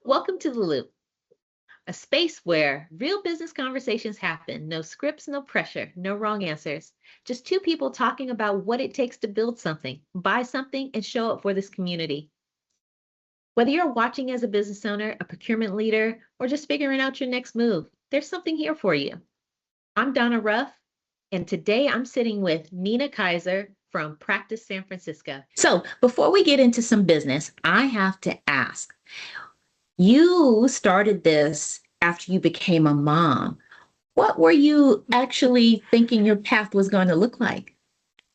Welcome to The Loop, a space where real business conversations happen. No scripts, no pressure, no wrong answers. Just two people talking about what it takes to build something, buy something, and show up for this community. Whether you're watching as a business owner, a procurement leader, or just figuring out your next move, there's something here for you. I'm Donna Ruff, and today I'm sitting with Nina Kaiser from Practice San Francisco. So, before we get into some business, I have to ask. You started this after you became a mom. What were you actually thinking your path was going to look like?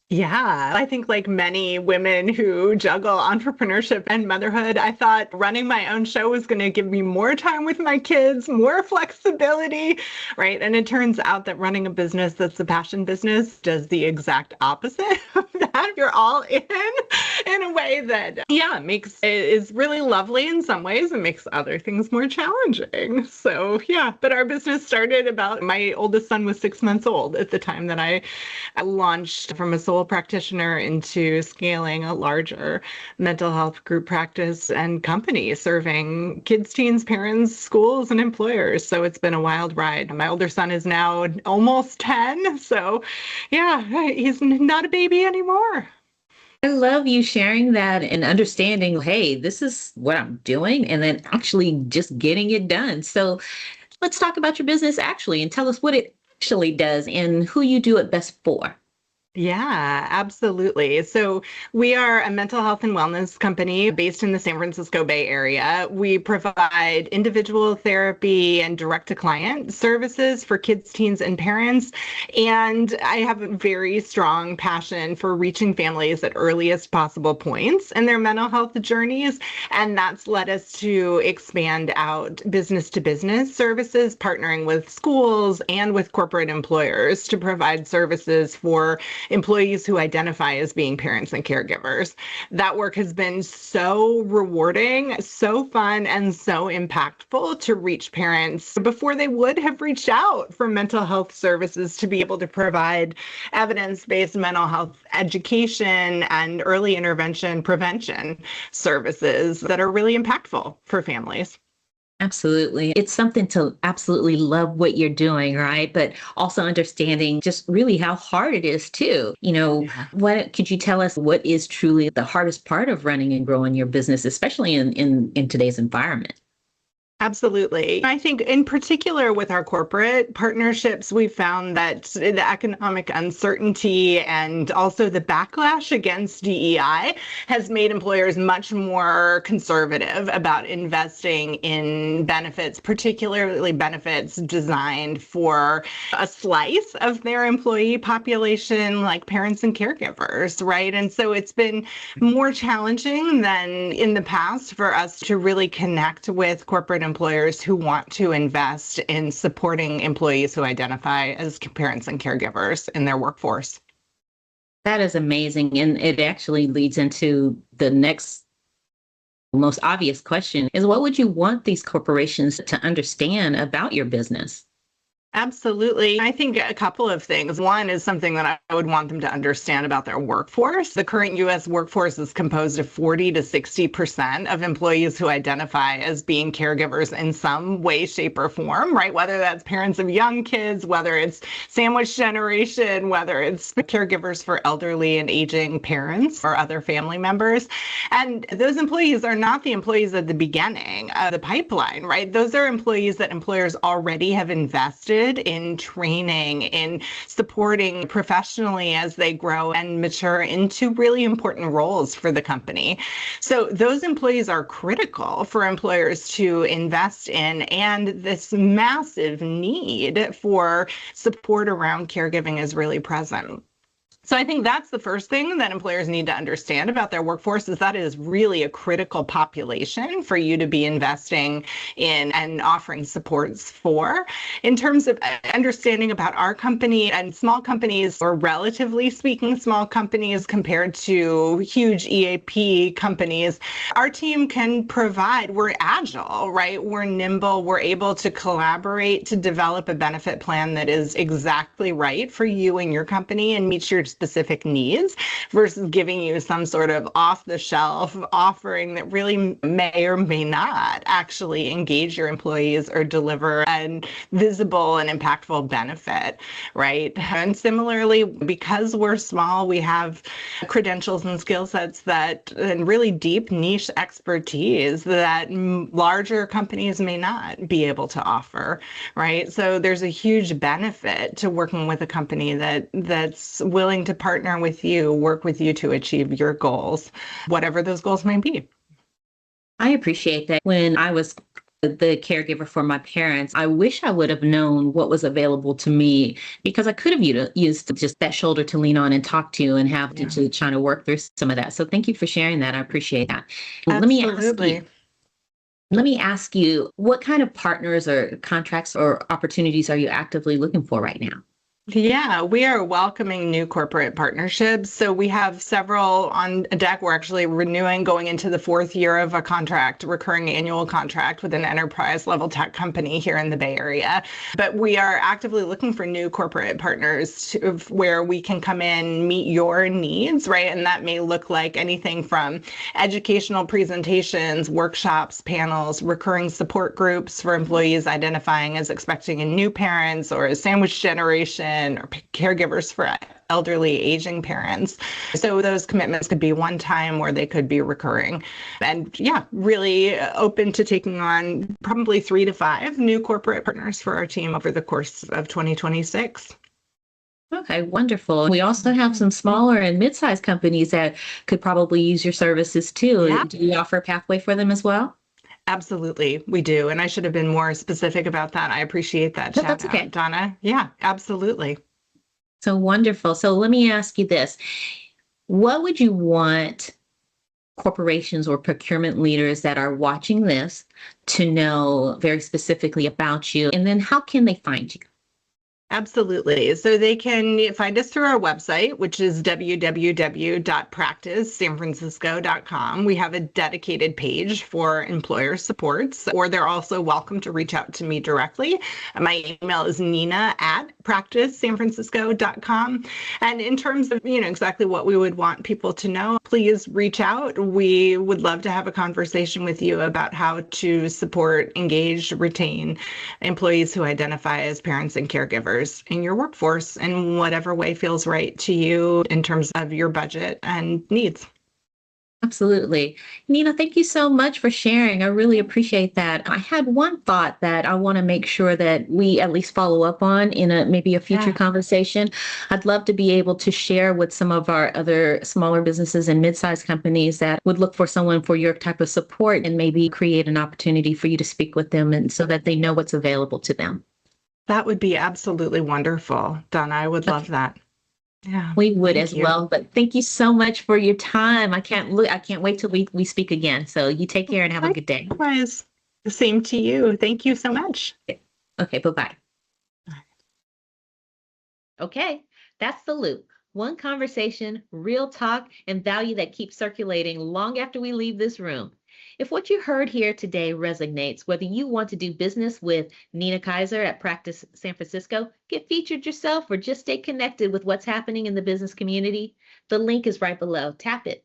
Yeah, I think like many women who juggle entrepreneurship and motherhood, I thought running my own show was going to give me more time with my kids, more flexibility, right? And it turns out that running a business that's a passion business does the exact opposite of that. You're all in a way that, yeah, is really lovely in some ways and makes other things more challenging. So, yeah, but our business started about my oldest son was 6 months old at the time that I launched from a sole practitioner into scaling a larger mental health group practice and company serving kids, teens, parents, schools, and employers. So it's been a wild ride. My older son is now almost 10. So yeah, he's not a baby anymore. I love you sharing that and understanding, hey, this is what I'm doing, and then actually just getting it done. So let's talk about your business actually and tell us what it actually does and who you do it best for. Yeah, absolutely. So we are a mental health and wellness company based in the San Francisco Bay Area. We provide individual therapy and direct-to-client services for kids, teens, and parents. And I have a very strong passion for reaching families at earliest possible points in their mental health journeys. And that's led us to expand out business-to-business services, partnering with schools and with corporate employers to provide services for employees who identify as being parents and caregivers. That work has been so rewarding, so fun, and so impactful to reach parents before they would have reached out for mental health services to be able to provide evidence-based mental health education and early intervention prevention services that are really impactful for families. Absolutely. It's something to absolutely love what you're doing, right? But also understanding just really how hard it is too. Yeah. What could you tell us what is truly the hardest part of running and growing your business, especially in today's environment? Absolutely. I think in particular with our corporate partnerships, we've found that the economic uncertainty and also the backlash against DEI has made employers much more conservative about investing in benefits, particularly benefits designed for a slice of their employee population, like parents and caregivers, right? And so it's been more challenging than in the past for us to really connect with corporate employers who want to invest in supporting employees who identify as parents and caregivers in their workforce. That is amazing. And it actually leads into the next most obvious question is what would you want these corporations to understand about your business? Absolutely. I think a couple of things. One is something that I would want them to understand about their workforce. The current U.S. workforce is composed of 40 to 60% of employees who identify as being caregivers in some way, shape, or form, right? Whether that's parents of young kids, whether it's sandwich generation, whether it's caregivers for elderly and aging parents or other family members. And those employees are not the employees at the beginning of the pipeline, right? Those are employees that employers already have invested in training, in supporting professionally as they grow and mature into really important roles for the company. So those employees are critical for employers to invest in, and this massive need for support around caregiving is really present. So I think that's the first thing that employers need to understand about their workforce is that it is really a critical population for you to be investing in and offering supports for. In terms of understanding about our company and small companies, or relatively speaking, small companies compared to huge EAP companies, our team can provide, we're agile, right? We're nimble, we're able to collaborate to develop a benefit plan that is exactly right for you and your company and meets your specific needs versus giving you some sort of off-the-shelf offering that really may or may not actually engage your employees or deliver a visible and impactful benefit, right? And similarly, because we're small, we have credentials and skill sets and really deep niche expertise that larger companies may not be able to offer, right? So there's a huge benefit to working with a company that's willing to partner with you, work with you to achieve your goals, whatever those goals may be. I appreciate that. When I was the caregiver for my parents, I wish I would have known what was available to me, because I could have used just that shoulder to lean on and talk to and have to try to work through some of that. So thank you for sharing that. I appreciate that. Absolutely. Let me ask you, what kind of partners or contracts or opportunities are you actively looking for right now? Yeah, we are welcoming new corporate partnerships. So we have several on deck. We're actually renewing, going into the fourth year of a contract, recurring annual contract with an enterprise level tech company here in the Bay Area. But we are actively looking for new corporate partners where we can come in, meet your needs, right? And that may look like anything from educational presentations, workshops, panels, recurring support groups for employees identifying as expecting a new parents or a sandwich generation, or caregivers for elderly aging parents. So those commitments could be one time or they could be recurring. And yeah, really open to taking on probably 3 to 5 new corporate partners for our team over the course of 2026. Okay, wonderful. We also have some smaller and mid-sized companies that could probably use your services too. Yeah. Do you offer a pathway for them as well? Absolutely, we do. And I should have been more specific about that. I appreciate that No, shout that's out, okay. Donna. Yeah, absolutely. So wonderful. So let me ask you this. What would you want corporations or procurement leaders that are watching this to know very specifically about you? And then how can they find you? Absolutely. So they can find us through our website, which is www.practicesanfrancisco.com. We have a dedicated page for employer supports, or they're also welcome to reach out to me directly. My email is nina@practicesanfrancisco.com. And in terms of, exactly what we would want people to know, please reach out. We would love to have a conversation with you about how to support, engage, retain employees who identify as parents and caregivers in your workforce in whatever way feels right to you in terms of your budget and needs. Absolutely. Nina, thank you so much for sharing. I really appreciate that. I had one thought that I want to make sure that we at least follow up on in maybe a future conversation. I'd love to be able to share with some of our other smaller businesses and mid-sized companies that would look for someone for your type of support, and maybe create an opportunity for you to speak with them, and so that they know what's available to them. That would be absolutely wonderful, Donna. I would love that. Yeah. We would Thank as you. well. But thank you so much for your time. I can't wait till we speak again. So you take care and have a good day. Likewise. The same to you. Thank you so much. Okay, bye-bye. Okay, that's The Loop. One conversation, real talk, and value that keeps circulating long after we leave this room. If what you heard here today resonates, whether you want to do business with Nina Kaiser at Practice San Francisco, get featured yourself, or just stay connected with what's happening in the business community, the link is right below. Tap it.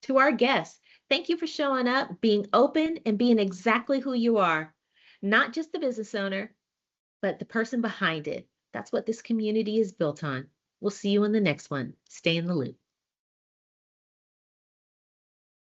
To our guests, thank you for showing up, being open, and being exactly who you are. Not just the business owner, but the person behind it. That's what this community is built on. We'll see you in the next one. Stay in the loop.